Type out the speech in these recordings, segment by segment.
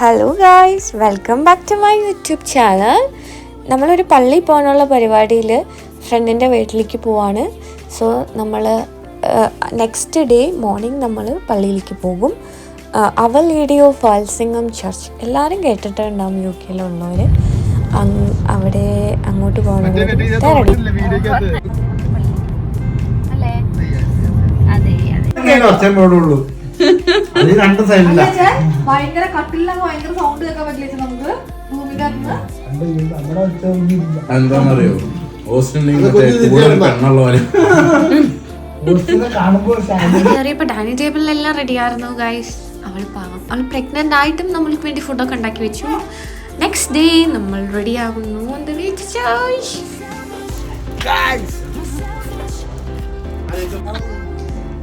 Hello guys, welcome back to my YouTube channel. നമ്മളൊരു പള്ളിയിൽ പോകാനുള്ള പരിപാടിയിൽ ഫ്രണ്ടിൻ്റെ വീട്ടിലേക്ക് പോവാണ്. സോ നമ്മൾ നെക്സ്റ്റ് ഡേ മോർണിംഗ് നമ്മൾ പള്ളിയിലേക്ക് പോകും. അവർ ലേഡി ഓഫ് വാത്സിംഗം ചർച്ച് എല്ലാവരും കേട്ടിട്ടുണ്ടാവും, യു കെയിലുള്ളവർ. അവിടെ അങ്ങോട്ട് പോകാനുള്ള ഭയങ്കര കട്ടിലൊക്കെ ഭയങ്കര സൗണ്ട് കേൾക്കാൻ പറ്റില്ല നമുക്ക് എന്താന്നറിയോ, ഇപ്പൊ ഡൈനിങ് ടേബിളിലെല്ലാം റെഡി ആയിരുന്നു ഗൈസ്. അവൾ പാവം, അവൾ പ്രഗ്നന്റ് ആയിട്ടും നമ്മൾക്ക് വേണ്ടി ഫുഡൊക്കെ ഉണ്ടാക്കി വെച്ചു. നെക്സ്റ്റ് ഡേ നമ്മൾ റെഡി ആകുന്നു.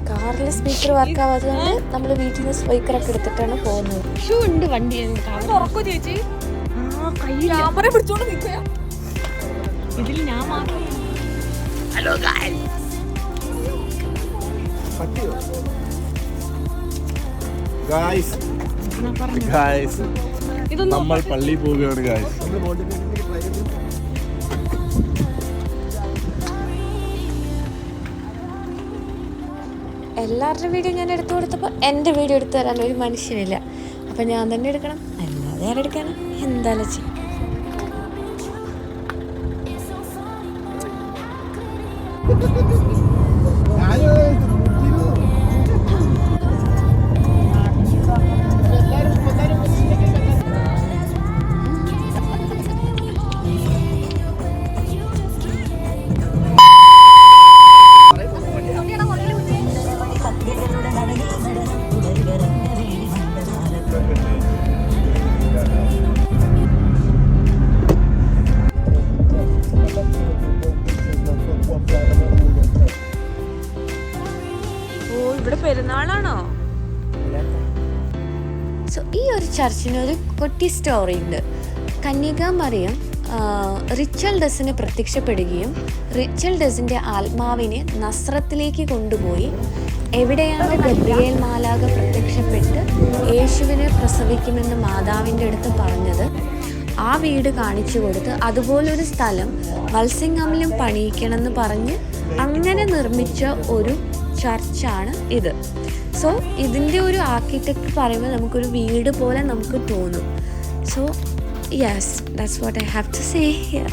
കാറിൽ സ്പീക്കർ വർക്ക് ആവാത്തതുകൊണ്ട് നമ്മൾ വീട്ടിൽ നിന്ന് സ്പീക്കറൊക്കെ എടുത്തിട്ടാണ് പോകുന്നത്. ഷൂ ഉണ്ട് വണ്ടി. ഇതിൽ ഞാൻ മാത്രം. ഹലോ ഗായ്സ്, നമ്മൾ പള്ളിയിൽ പോവുകയാണ് ഗായ്സ്. എല്ലാവരുടെ വീഡിയോ ഞാൻ എടുത്തു കൊടുത്തപ്പോൾ എൻ്റെ വീഡിയോ എടുത്തു തരാൻ ഒരു മനുഷ്യനില്ല. അപ്പം ഞാൻ തന്നെ എടുക്കണം, അല്ലാതെ ആരെടുക്കണം? എന്തായാലും ചെയ്യും. ഇവിടെ പെരുന്നാളാണോ? സോ ഈ ഒരു ചർച്ചിനൊരു കുട്ടി സ്റ്റോറി ഉണ്ട്. കന്യക മറിയം റിച്ചൽ ഡസിന് പ്രത്യക്ഷപ്പെടുകയും റിച്ചൽ ഡസിൻ്റെ ആത്മാവിനെ നസ്രത്തിലേക്ക് കൊണ്ടുപോയി എവിടെയാണ് ഗബ്രിയേൽ മാലാഖ പ്രത്യക്ഷപ്പെട്ട് യേശുവിനെ പ്രസവിക്കുമെന്ന് മാതാവിൻ്റെ അടുത്ത് പറഞ്ഞത് ആ വീട് കാണിച്ചു കൊടുത്ത് അതുപോലൊരു സ്ഥലം വത്സിംഗമിലും പണിയിക്കണമെന്ന് പറഞ്ഞ് അങ്ങനെ നിർമ്മിച്ച ഒരു ചർച്ചാണ് ഇത്. സോ ഇതിൻ്റെ ഒരു ആർക്കിടെക്ട് പറയുമ്പോൾ നമുക്കൊരു വീട് പോലെ നമുക്ക് തോന്നും. So yes, that's what I have to say here.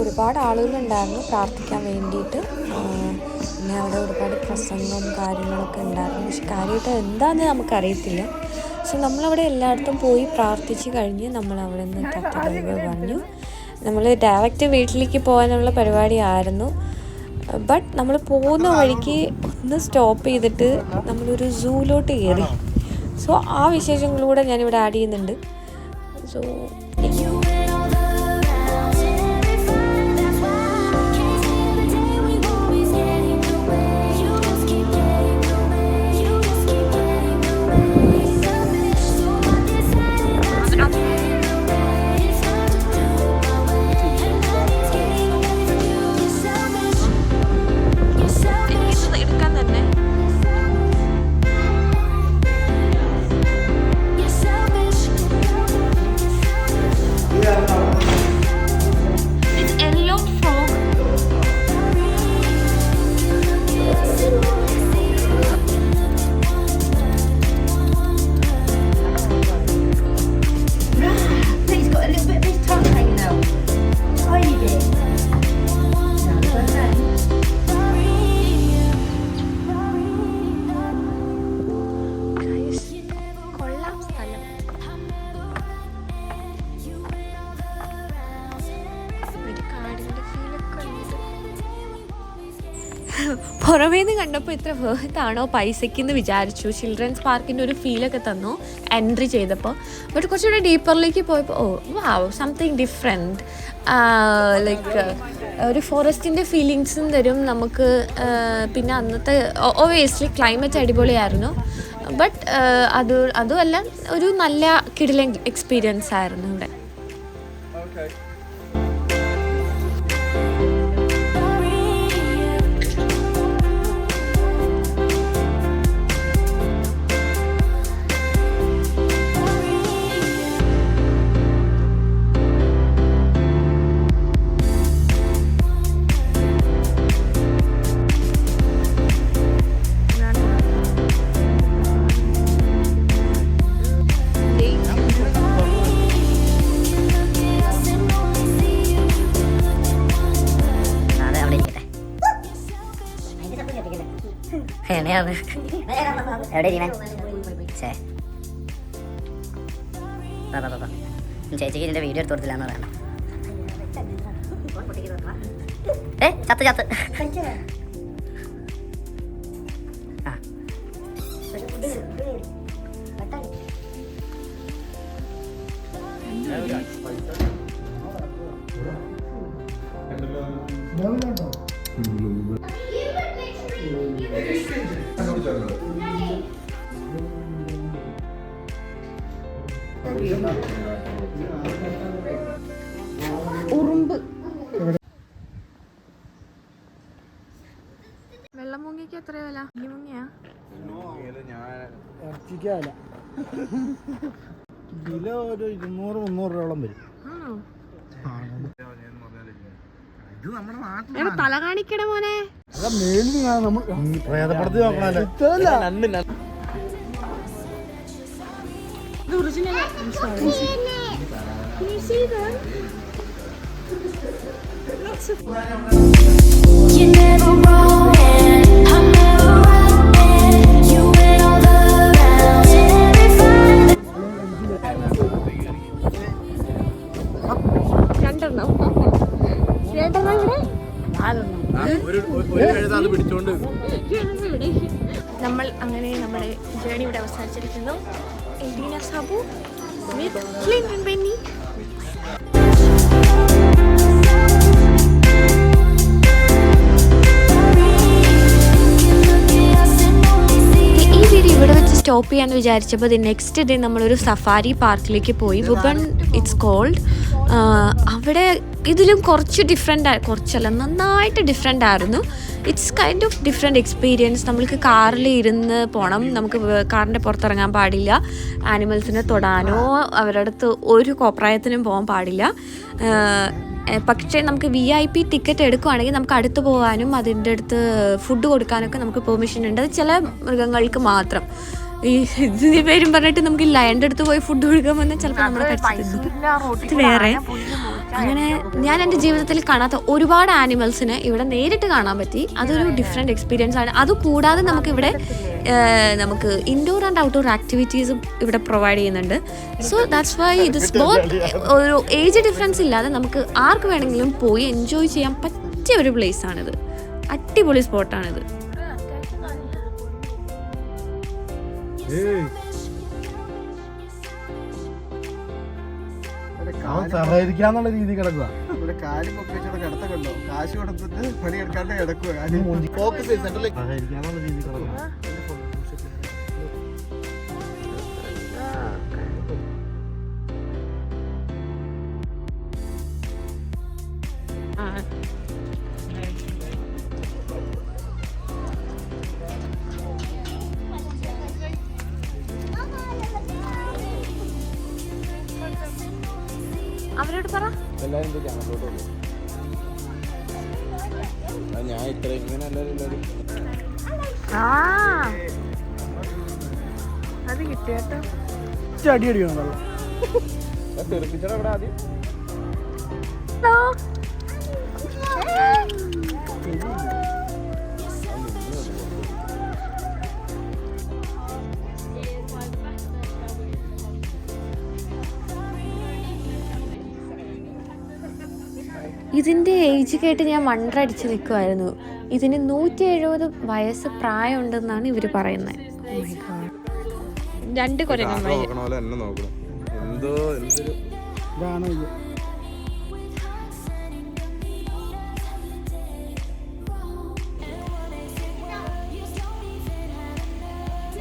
ഒരുപാട് ആളുകളുണ്ടായിരുന്നു പ്രാർത്ഥിക്കാൻ വേണ്ടിയിട്ട്. പിന്നെ അവിടെ ഒരുപാട് പ്രസംഗവും കാര്യങ്ങളൊക്കെ ഉണ്ടായിരുന്നു. പക്ഷെ കാര്യമായിട്ട് എന്താണെന്ന് നമുക്കറിയത്തില്ല. സോ നമ്മളവിടെ എല്ലായിടത്തും പോയി പ്രാർത്ഥിച്ച് കഴിഞ്ഞ് നമ്മൾ അവിടെ നിന്ന് ടാറ്റ പറഞ്ഞു. നമ്മൾ ഡയറക്റ്റ് വീട്ടിലേക്ക് പോകാനുള്ള പരിപാടിയായിരുന്നു. ബട്ട് നമ്മൾ പോകുന്ന വഴിക്ക് ഒന്ന് സ്റ്റോപ്പ് ചെയ്തിട്ട് നമ്മളൊരു സൂലോട്ട് കയറി. സോ ആ വിശേഷങ്ങളൂടെ ഞാനിവിടെ ആഡ് ചെയ്യുന്നുണ്ട്. സോ പുറമേ നിന്ന് കണ്ടപ്പോൾ ഇത്ര വേർത്താണോ പൈസയ്ക്കെന്ന് വിചാരിച്ചു. ചിൽഡ്രൻസ് പാർക്കിൻ്റെ ഒരു ഫീലൊക്കെ തന്നു എൻട്രി ചെയ്തപ്പോൾ. ബട്ട് കുറച്ചുകൂടെ ഡീപ്പറിലേക്ക് പോയപ്പോൾ വാവ് സംതിങ് ഡിഫറെൻറ്റ്. ലൈക്ക് ഒരു ഫോറസ്റ്റിൻ്റെ ഫീലിങ്സും തരും നമുക്ക്. പിന്നെ അന്നത്തെ ഒബിയസ്ലി ക്ലൈമറ്റ് അടിപൊളിയായിരുന്നു. ബട്ട് അതുമല്ല ഒരു നല്ല കിടിലൻ എക്സ്പീരിയൻസ് ആയിരുന്നു ഇവിടെ. എവിടെ ചേച്ചിക്ക് ഇതിന്റെ വീഡിയോ എടുത്ത് കൊടുത്തില്ല എന്ന് പറയണം. ചത്ത് ചത്ത് ആ ഉറുമ്പ്. വെള്ളം മുങ്ങിക്ക് എത്ര വില? മുങ്ങിയാ കിലോ ഒരു 200-300 രൂപയോളം വരും. തല കാണിക്കണ മോനെ. പ്രേതപ്പടത്തിൽ നോക്കണല്ലേ. You never wrong and I'm never right and you win all the rounds every fight. രണ്ടെണ്ണം നമ്മൾ അങ്ങനെ നമ്മുടെ ജേണി ഇവിടെ അവസാനിച്ചിരിക്കുന്നു. എൽഡീന സാബു വിത്ത് ക്ലിൻറ്റൺ ബെന്നി. ഈ വീഡിയോ ഇവിടെ വെച്ച് സ്റ്റോപ്പ് ചെയ്യാന്ന് വിചാരിച്ചപ്പോൾ നെക്സ്റ്റ് ഡേ നമ്മളൊരു സഫാരി പാർക്കിലേക്ക് പോയി. വുബൺ ഇറ്റ്സ് കോൾഡ്. അവിടെ ഇതിലും കുറച്ച് കുറച്ചല്ല നന്നായിട്ട് ഡിഫറെൻ്റ് ആയിരുന്നു. It's kind of different experience. നമ്മൾക്ക് കാറിൽ ഇരുന്ന് പോകണം. നമുക്ക് കാറിൻ്റെ പുറത്തിറങ്ങാൻ പാടില്ല. ആനിമൽസിനെ തൊടാനോ അവരുടെ അടുത്ത് ഒരു കോപ്രായത്തിനും പോകാൻ പാടില്ല. പക്ഷേ നമുക്ക് VIP ടിക്കറ്റ് എടുക്കുകയാണെങ്കിൽ നമുക്ക് അടുത്ത് പോകാനും അതിൻ്റെ അടുത്ത് ഫുഡ് കൊടുക്കാനൊക്കെ നമുക്ക് പെർമിഷൻ ഉണ്ട്. അത് ചില മൃഗങ്ങൾക്ക് മാത്രം. ഈ ഇതിന് പേരും പറഞ്ഞിട്ട് നമുക്ക് ലയൻ്റെ അടുത്ത് പോയി ഫുഡ് കൊടുക്കാൻ വന്നാൽ ചിലപ്പോൾ നമ്മളെ കടിച്ചു വേറെ. അങ്ങനെ ഞാൻ എൻ്റെ ജീവിതത്തിൽ കാണാത്ത ഒരുപാട് ആനിമൽസിനെ ഇവിടെ നേരിട്ട് കാണാൻ പറ്റി. അതൊരു ഡിഫറെൻറ്റ് എക്സ്പീരിയൻസ് ആണ്. അതുകൂടാതെ നമുക്കിവിടെ നമുക്ക് ഇൻഡോർ ആൻഡ് ഔട്ട്ഡോർ ആക്ടിവിറ്റീസും ഇവിടെ പ്രൊവൈഡ് ചെയ്യുന്നുണ്ട്. So that's why this both ഒരു ഏജ് ഡിഫറൻസ് ഇല്ലാതെ നമുക്ക് ആർക്ക് വേണമെങ്കിലും പോയി എൻജോയ് ചെയ്യാൻ പറ്റിയ ഒരു പ്ലേസാണിത്. അടിപൊളി സ്പോട്ടാണിത്. സഹകരിക്കാന്നുള്ള രീതി കിടക്കുക. കാര്യം കിടത്തക്കണ്ടോ കാശ് കൊടുത്തിട്ട് പണിയെടുക്കാണ്ട് കിടക്കുക. ഫോക്കസ് സഹകരിക്കാന്നുള്ള രീതി കിടക്കുക. അവരോട് പറ. എല്ലാരും ഞാൻ ഇത്ര ഇങ്ങനെ എല്ലാരും അത് കിട്ടിയാട്ടോ. അടി അടിക്കണം തെറിപ്പിച്ചട ഇവിടെ ആദ്യം. ഇതിൻ്റെ ഏജ് കേട്ട് ഞാൻ വണ്ടടിച്ച് നിൽക്കുമായിരുന്നു. ഇതിന് 170 വയസ്സ് പ്രായമുണ്ടെന്നാണ് ഇവർ പറയുന്നത്. രണ്ട് കുരങ്ങന്മാര്. നോക്കണ പോലെ എന്നെ നോക്കണം. എന്തോ എന്തൊരു ഇതാണ് ഇത്.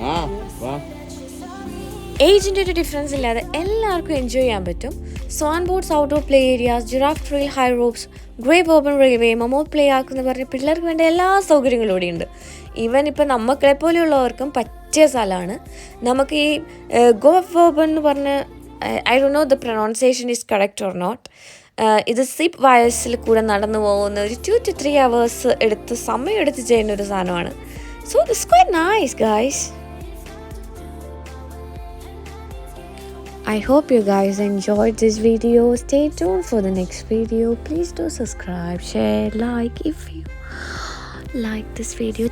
ആ വാ. ഏജിൻ്റെ ഒരു ഡിഫറൻസ് ഇല്ലാതെ എല്ലാവർക്കും എൻജോയ് ചെയ്യാൻ പറ്റും. Swan boats, outdoor play areas, giraffe trail, high ropes, grape open railway, മൊമോ പ്ലേ ആക്കുന്ന പറഞ്ഞ് പിള്ളേർക്ക് വേണ്ട എല്ലാ സൗകര്യങ്ങളും ഇവിടെ ഉണ്ട്. ഈവൻ ഇപ്പം നമ്മളെ പോലെയുള്ളവർക്കും പറ്റിയ സ്ഥലമാണ്. നമുക്ക് ഈ ഗോപ്പ് ഓപ്പൺ എന്ന് പറഞ്ഞ് I don't know the pronunciation is correct or not. ഇത് സിപ്പ് വയസ്സിൽ കൂടെ നടന്നു പോകുന്ന ഒരു 2 to 3 hours എടുത്ത് സമയമെടുത്ത് ചെയ്യുന്ന ഒരു സാധനമാണ്. So this quite nice guys. I hope you guys enjoyed this video. Stay tuned for the next video. Please do subscribe, share, like if you like this video.